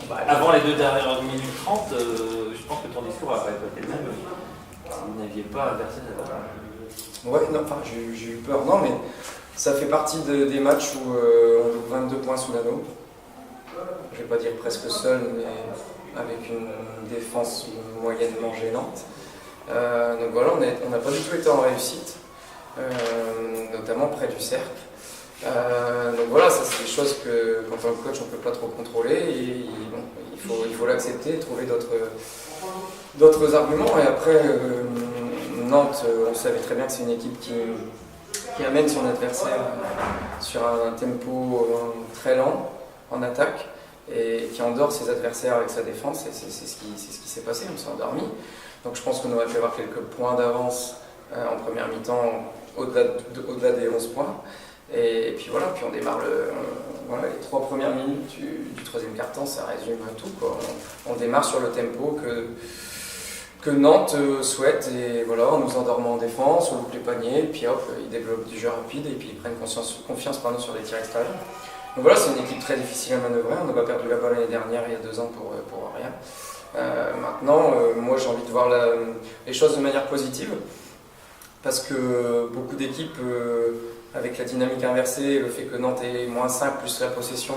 Avant les 2 dernières minutes 30, je pense que ton discours n'aurait pas été le même si vous n'aviez pas inversé cette balle. Ouais, non, enfin, j'ai eu peur, non, mais ça fait partie des matchs où on joue 22 points sous l'anneau. Je vais pas dire presque seul, mais avec une défense moyennement gênante. Donc voilà, on n'a pas du tout été en réussite, notamment près du cercle. Donc voilà, ça c'est des choses que quand on est coach on ne peut pas trop contrôler et bon, il faut l'accepter, trouver d'autres arguments. Et après, Nantes, on savait très bien que c'est une équipe qui amène son adversaire sur un tempo très lent en attaque et qui endort ses adversaires avec sa défense, et c'est ce qui s'est passé, on s'est endormi. Donc je pense qu'on aurait pu avoir quelques points d'avance en première mi-temps au-delà des 11 points. Et puis voilà, puis on démarre les 3 premières minutes du troisième quart-temps, ça résume tout, quoi. On démarre sur le tempo que Nantes souhaite, et voilà, en nous endormant en défense, on loupe les paniers, et puis hop, ils développent du jeu rapide, et puis ils prennent confiance sur les tirs extérieurs. Donc voilà, c'est une équipe très difficile à manœuvrer, on n'a pas perdu la balle l'année dernière, il y a 2 ans pour rien. Maintenant, moi j'ai envie de voir les choses de manière positive, parce que beaucoup d'équipes, avec la dynamique inversée, le fait que Nantes ait -5 plus la possession,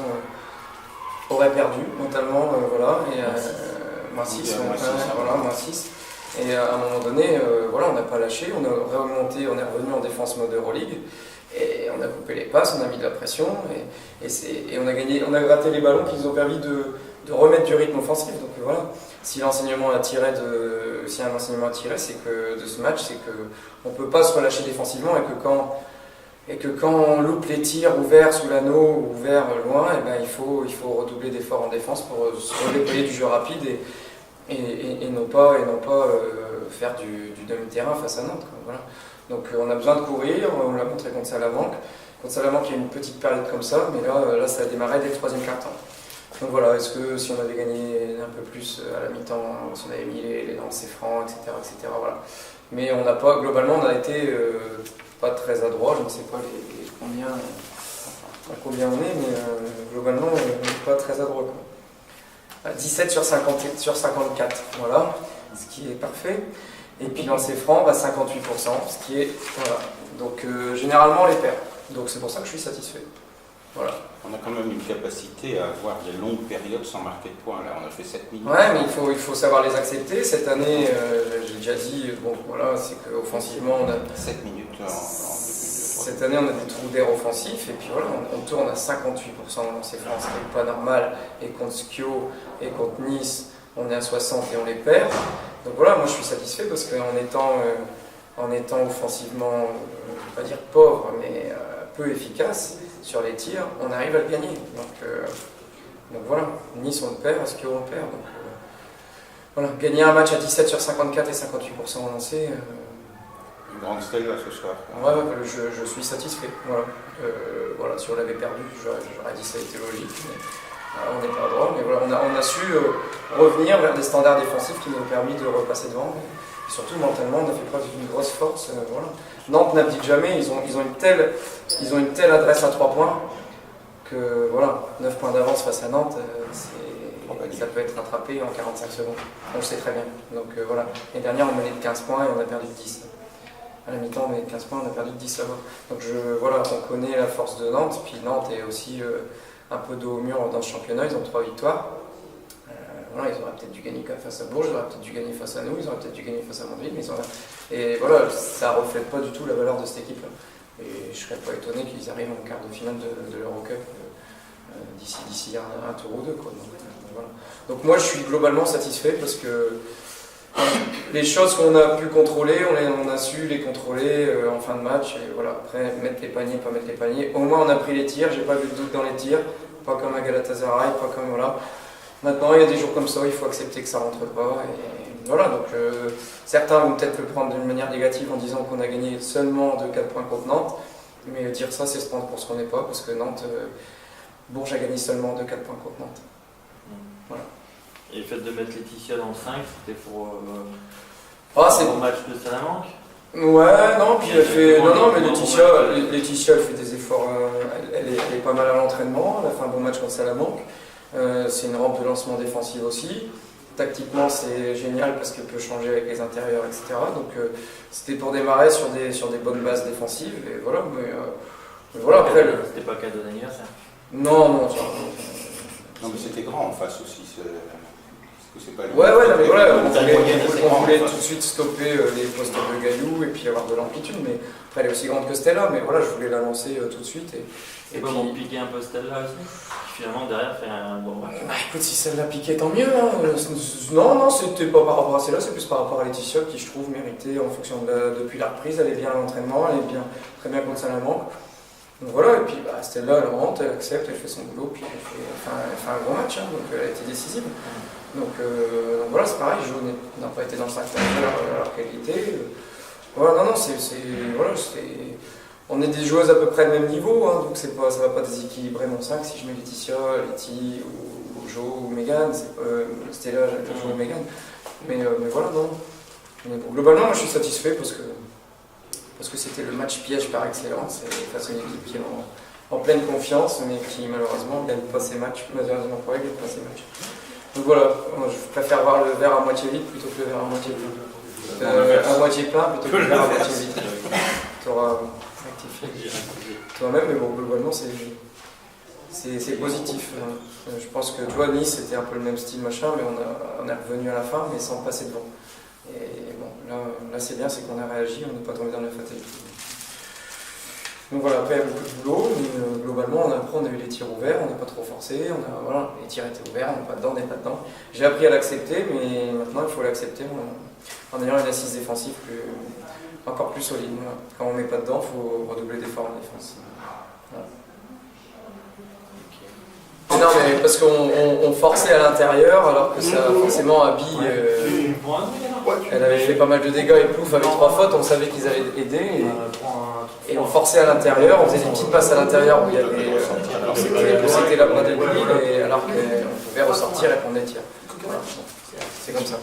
auraient perdu mentalement, voilà, et -6, voilà, -6. Et à un moment donné, voilà, on n'a pas lâché, on est revenu en défense mode Euroleague, et on a coupé les passes, on a mis de la pression, et on a gagné, on a gratté les ballons qui nous ont permis de remettre du rythme offensif. Donc voilà, si un enseignement à tirer de ce match, c'est qu'on ne peut pas se relâcher défensivement, et que quand on loupe les tirs ouverts sous l'anneau ou ouverts loin, et ben il faut redoubler d'efforts en défense pour se redéployer du jeu rapide et non pas faire du demi-terrain face à Nantes, quoi. Voilà. Donc on a besoin de courir, on l'a montré contre Salamanque. Contre Salamanque, il y a eu une petite période comme ça, mais là ça a démarré dès le troisième quart-temps. Donc voilà, est-ce que si on avait gagné un peu plus à la mi-temps, si on avait mis les lancers francs, etc., voilà. Mais on n'a pas, globalement, on a été pas très adroit, je ne sais pas combien on est, mais globalement, on n'est pas très adroit, quoi. 17 sur 54, voilà, ce qui est parfait. Et puis lancers francs, 58%, ce qui est, voilà. Donc généralement, on les perd. Donc c'est pour ça que je suis satisfait. Voilà. On a quand même une capacité à avoir des longues périodes sans marquer de points. Là, on a fait 7 minutes. Ouais, mais il faut savoir les accepter. Cette année, j'ai déjà dit, bon, voilà, c'est qu'offensivement, on a 7 minutes cette année, on a des trous d'air offensifs, et puis voilà, on tourne à 58% dans lancers francs, ce qui n'est pas normal. Et contre Skio et contre Nice, on est à 60 et on les perd. Donc voilà, moi je suis satisfait parce qu'en étant offensivement, je ne vais pas dire pauvre, mais peu efficace sur les tirs, on arrive à le gagner. Donc voilà, Nice on le perd, Skio on le perd. Donc, voilà, gagner un match à 17 sur 54 et 58% en lancer. Une grande stèle là ce soir. Ouais, je suis satisfait. Voilà, si on l'avait perdu, j'aurais dit ça a été logique. Mais, voilà, on n'est pas droit, mais voilà, on a su revenir vers des standards défensifs qui nous ont permis de repasser devant. Et surtout mentalement, on a fait preuve d'une grosse force. Voilà. Nantes n'abdique jamais, ils ont une telle adresse à 3 points que voilà, 9 points d'avance face à Nantes, ça peut être rattrapé en 45 secondes. On le sait très bien. Donc voilà, l'année dernière on menait de 15 points et on a perdu de 10. À la mi-temps on menait de 15 points, on a perdu de 10 là-bas. Donc voilà, on connaît la force de Nantes, puis Nantes est aussi un peu dos au mur dans ce championnat, ils ont 3 victoires. Voilà, ils auraient peut-être dû gagner face à Bourges, ils auraient peut-être dû gagner face à nous, ils auraient peut-être dû gagner face à Mondeville, mais et voilà, ça ne reflète pas du tout la valeur de cette équipe-là. Et je ne serais pas étonné qu'ils arrivent en quart de finale de l'Eurocup d'ici un tour ou deux, quoi. Voilà. Donc moi je suis globalement satisfait parce que les choses qu'on a pu contrôler, on a su les contrôler en fin de match. Et voilà, après mettre les paniers, pas mettre les paniers. Au moins on a pris les tirs, j'ai pas vu de doute dans les tirs, pas comme à Galatasaray, pas comme voilà. Maintenant il y a des jours comme ça, il faut accepter que ça rentre pas. Et voilà, donc certains vont peut-être le prendre d'une manière négative en disant qu'on a gagné seulement de 4 points contre Nantes. Mais dire ça, c'est se prendre pour ce qu'on n'est pas, parce que Nantes, Bourges a gagné seulement de 4 points contre Nantes. Voilà. Et le fait de mettre Laetitia dans le 5, c'était pour c'est le match de Salamanque? Ouais, non, puis elle fait. Non, mais Laetitia, elle fait des efforts, elle est pas mal à l'entraînement, elle a fait un bon match contre Salamanque. C'est une rampe de lancement défensive aussi. Tactiquement, c'est génial parce qu'elle peut changer avec les intérieurs, etc. Donc, c'était pour démarrer sur des bonnes bases défensives. Et voilà, mais voilà, après. C'était pas cadeau d'anniversaire. Non. Non, mais c'était grand en face aussi. C'est pas Ouais, non, mais voilà, on voulait tout tout de suite stopper les postes de Gaillou et puis avoir de l'amplitude. Mais après, elle est aussi grande que Stella, mais voilà, je voulais la lancer tout de suite. Et puis on piquait un peu Stella aussi. Finalement, derrière, fait un bon match. Bah écoute, si celle-là piquait, tant mieux. Hein. Non, c'était pas par rapport à celle-là, c'est plus par rapport à Laetitia qui, je trouve, méritait en fonction depuis la reprise. Elle est bien à l'entraînement, elle est très bien contre Salamanque. Donc voilà, et puis Stella, elle rentre, elle accepte, elle fait son boulot, puis elle fait un gros match, hein, donc elle a été décisive. Donc voilà, c'est pareil, Jo n'a pas été dans le 5 alors qu'elle y était. Voilà, non, voilà, on est des joueuses à peu près de même niveau, hein, donc ça va pas déséquilibrer mon 5 si je mets Laetitia, Letty ou Jo ou Megan, Stella, j'ai joué Megan. Mais voilà, non. Mais bon, globalement, moi je suis satisfait parce que c'était le match piège par excellence, et face à une équipe qui est en pleine confiance, mais qui malheureusement ne gagne pas ses matchs, malheureusement pour elle, ne gagne pas ses matchs. Donc voilà, je préfère voir le verre à moitié vide plutôt que le verre à moitié vide. À moitié plein plutôt que le verre à moitié vide. Tu auras rectifié toi-même, mais bon, globalement c'est positif. Je pense que tu vois, Nice c'était un peu le même style machin, mais on est revenu à la fin, mais sans passer devant. Et bon, là c'est bien, c'est qu'on a réagi, on n'est pas tombé dans la fatalité. Donc voilà, après il y a beaucoup de boulot, mais globalement on a eu les tirs ouverts, on n'est pas trop forcé, voilà, les tirs étaient ouverts, on n'est pas dedans, on n'est pas dedans. J'ai appris à l'accepter, mais maintenant il faut l'accepter en ayant une assise défensive encore plus solide. Voilà. Quand on ne met pas dedans, il faut redoubler d'efforts en défense. Voilà. Non, mais parce qu'on forçait à l'intérieur, alors que ça forcément Abby, elle avait fait pas mal de dégâts et Plouf avec 3 fautes, on savait qu'ils allaient aider. Et on forçait à l'intérieur, on faisait des petites passes à l'intérieur où il y avait. Alors c'était la bras de l'île, alors qu'on pouvait ressortir et prendre des tirs. Voilà. C'est comme ça.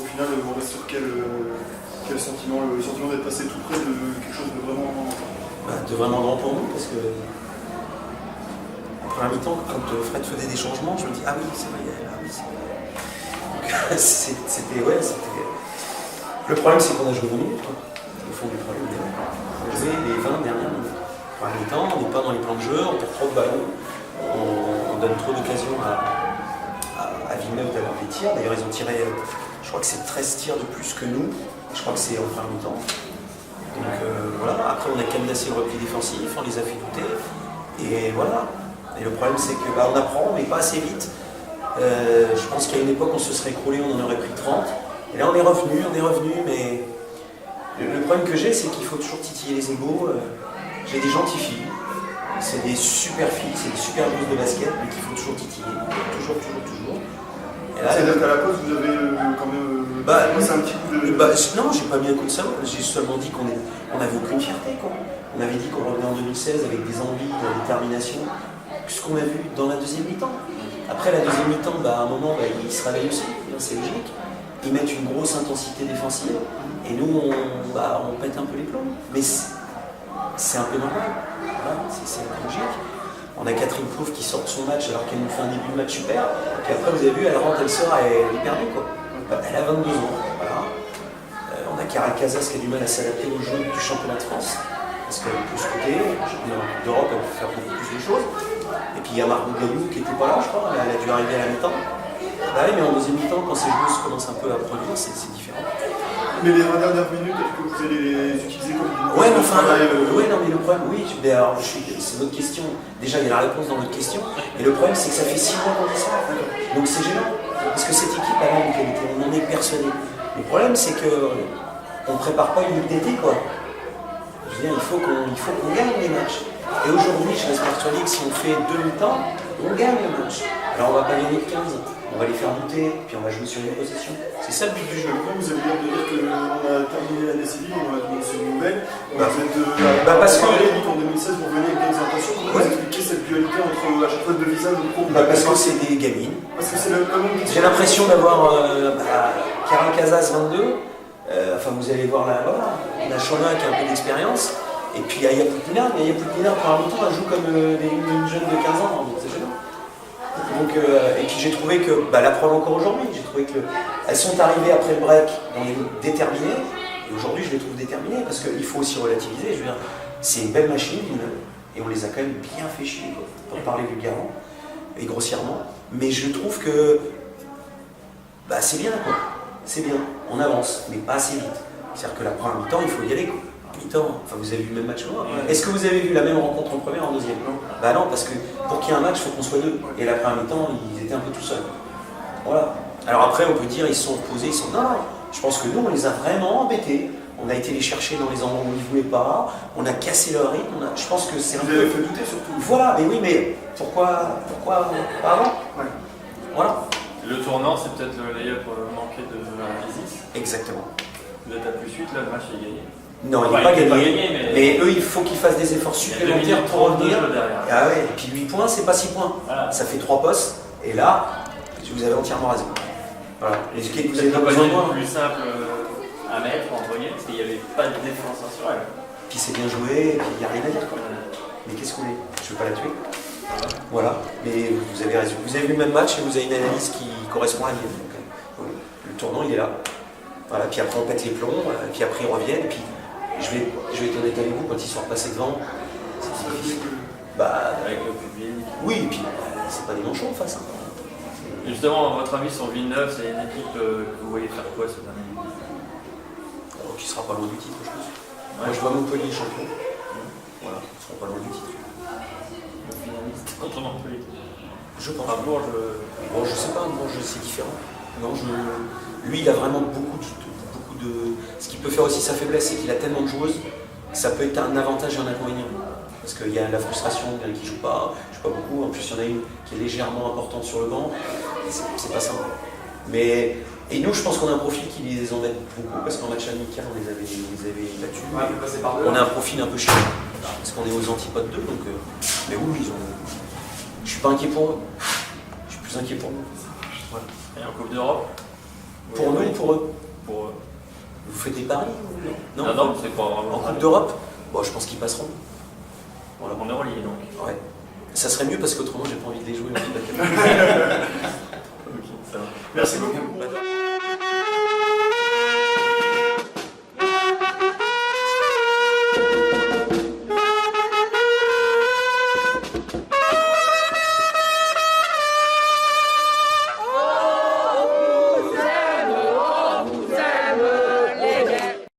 Au final, vous restez sur quel sentiment? Le sentiment d'être passé tout près de quelque chose de vraiment. De vraiment grand pour nous, parce que en première mi-temps, quand Fred faisait des changements, je me dis ah oui, c'est vrai, c'était. Le problème, c'est qu'on a joué 20 minutes, quoi. Au fond du problème, on a joué les 20 dernières minutes. En première mi-temps, on n'est pas dans les plans de jeu, on perd trop de ballons, on donne trop d'occasions à Villeneuve d'avoir des tirs. D'ailleurs, ils ont tiré, je crois que c'est 13 tirs de plus que nous, je crois que c'est en première mi-temps. Donc voilà, après on a cadenassé le repli défensif, on les a fait douter, et voilà. Et le problème c'est que on apprend, mais pas assez vite. Je pense qu'à une époque on se serait écroulé, on en aurait pris 30. Et là on est revenu, mais le problème que j'ai, c'est qu'il faut toujours titiller les égos. J'ai des gentilles filles, c'est des super filles, c'est des super joueuses de basket, mais qu'il faut toujours titiller, toujours. C'est-à-dire qu'à la pause, vous avez quand même passé un petit coup de. Non, j'ai pas mis un coup de ça. J'ai seulement dit qu'on n'avait aucune fierté, quoi. On avait dit qu'on revenait en 2016 avec des envies, de détermination, ce qu'on a vu dans la deuxième mi-temps. Après la deuxième mi-temps, à un moment, ils se réveillent aussi, c'est logique. Ils mettent une grosse intensité défensive, et nous, on pète un peu les plombs. Mais c'est un peu normal, voilà, c'est logique. On a Catherine Plouf qui sort de son match alors qu'elle nous fait un début de match super. Puis après, vous avez vu, elle rentre, elle sort, elle est perdue, quoi. Elle a 22 ans, voilà. On a Cara Casas qui a du mal à s'adapter au jeu du championnat de France. Parce qu'elle peut se côté, en Coupe d'Europe, elle peut faire beaucoup plus de choses. Et puis il y a Margot Gaillou qui n'était pas là, je crois, elle a dû arriver à la mi-temps. Oui, mais en deuxième mi-temps, quand ces joueuses commencent un peu à produire, c'est différent. Mais les 20 dernières minutes, est-ce que vous allez les utiliser comme Ouais, mais enfin, non, mais le problème, oui, c'est notre question. Déjà, il y a la réponse dans notre question. Et le problème, c'est que ça fait 6 mois qu'on dit ça. Donc c'est gênant. Parce que cette équipe a une qualité, on en est persuadé. Le problème, c'est qu'on ne prépare pas une ligue d'été, quoi. Je veux dire, il faut qu'on gagne les matchs. Et aujourd'hui, je reste persuadé que si on fait 2 mi-temps, on gagne le match. Alors on va pas gagner de 15. On va les faire douter, puis on va jouer sur une possession. C'est ça le but du jeu. Vous avez l'air de dire qu'on a terminé l'année civile, on a commencé une nouvelle. Vous êtes parce que en 2016, vous revenez avec des intentions. Comment vous expliquez cette dualité entre à chaque fois de visage de pro? Parce que c'est des gamines. Parce que c'est le même. J'ai l'impression d'avoir Cara Casas 22. Enfin, vous allez voir là, voilà. On a Chona qui a un peu d'expérience. Et puis Aya Poutnina, mais Aya Poutnina, pour un temps, elle joue comme une jeune de 15 ans, donc c'est gênant. Donc, et puis j'ai trouvé que, la preuve encore aujourd'hui, j'ai trouvé qu'elles sont arrivées après le break dans les déterminées, et aujourd'hui je les trouve déterminées, parce qu'il faut aussi relativiser, je veux dire, c'est une belle machine, et on les a quand même bien fait chier, quoi, pour parler vulgairement et grossièrement, mais je trouve que c'est bien, quoi, c'est bien, on avance, mais pas assez vite. C'est-à-dire que la première mi-temps, il faut y aller, quoi. Mi-temps, enfin vous avez vu le même match que moi. Ouais. Est-ce que vous avez vu la même rencontre en première et en deuxième? Non. Non, parce que pour qu'il y ait un match, il faut qu'on soit deux. Et la première mi-temps, ils étaient un peu tout seuls. Voilà. Alors après, on peut dire, ils se sont opposés, Non, je pense que nous, on les a vraiment embêtés. On a été les chercher dans les endroits où ils ne voulaient pas. On a cassé leur rythme. Je pense que c'est un Vous peu... avez fait douter surtout. Voilà, mais oui, mais pourquoi pas avant? Ouais. Voilà. Le tournant, c'est peut-être le layup manqué de Isis. Exactement. Vous êtes à plus 8, là, le match est gagné. Non, il Enfin, n'est pas il est pas gagné, gagné, mais eux, il faut qu'ils fassent des efforts Il y a 2 supplémentaires minutes pour 32 revenir. derrière. Ah ouais, et puis 8 points, c'est pas 6 points. Voilà. Ça fait 3 postes, et là, vous avez entièrement raison. Voilà. Et ce qui vous C'est avez pas besoin de le moi. plus simple à mettre, entre guillemets, parce qu'il n'y avait pas de défenseur sur elle. Puis c'est bien joué, et puis il n'y a rien à dire, quoi. Mais qu'est-ce que vous voulez? Je ne veux pas la tuer. Voilà, mais vous avez raison. Vous avez vu le même match et vous avez une analyse qui correspond à la mienne. Donc, le tournant, il est là. Voilà, puis après on pète les plombs, et puis après ils reviennent, et puis je vais être honnête avec vous, quand ils sont repassés devant, c'est difficile. Avec le public. Oui, et puis c'est pas des manchots en face. Hein. Et justement, à votre avis, sur Villeneuve, c'est une équipe que vous voyez faire quoi cette année? Qui sera pas loin du titre, je pense. Ouais. Moi je vois Montpellier champion. Voilà, ils seront pas loin du titre. Le finaliste contre Montpellier. Je pense. Enfin, Bourges, Bon, je sais pas, Bourges c'est différent. Non, lui il a vraiment beaucoup de. Ce qui peut faire aussi sa faiblesse, c'est qu'il a tellement de joueuses, ça peut être un avantage et un inconvénient. Parce qu'il y a la frustration, il y en a qui ne jouent pas beaucoup, en plus il y en a une qui est légèrement importante sur le banc, c'est pas simple. Mais, et nous je pense qu'on a un profil qui les embête beaucoup, parce qu'en match amical on les avait battus. On a un profil un peu chiant, parce qu'on est aux antipodes d'eux, donc. Mais oui, je suis pas inquiet pour eux. Je suis plus inquiet pour nous. Voilà. et en Coupe d'Europe? Pour nous ou pour eux? Pour eux. Vous faites des paris ou non? Non, c'est pas vraiment. En Coupe d'Europe? Bon, je pense qu'ils passeront. Voilà, en Euroleague donc. Ouais. Ça serait mieux parce qu'autrement j'ai pas envie de les jouer en Coupe d'Europe. Ok, ça va. Merci beaucoup.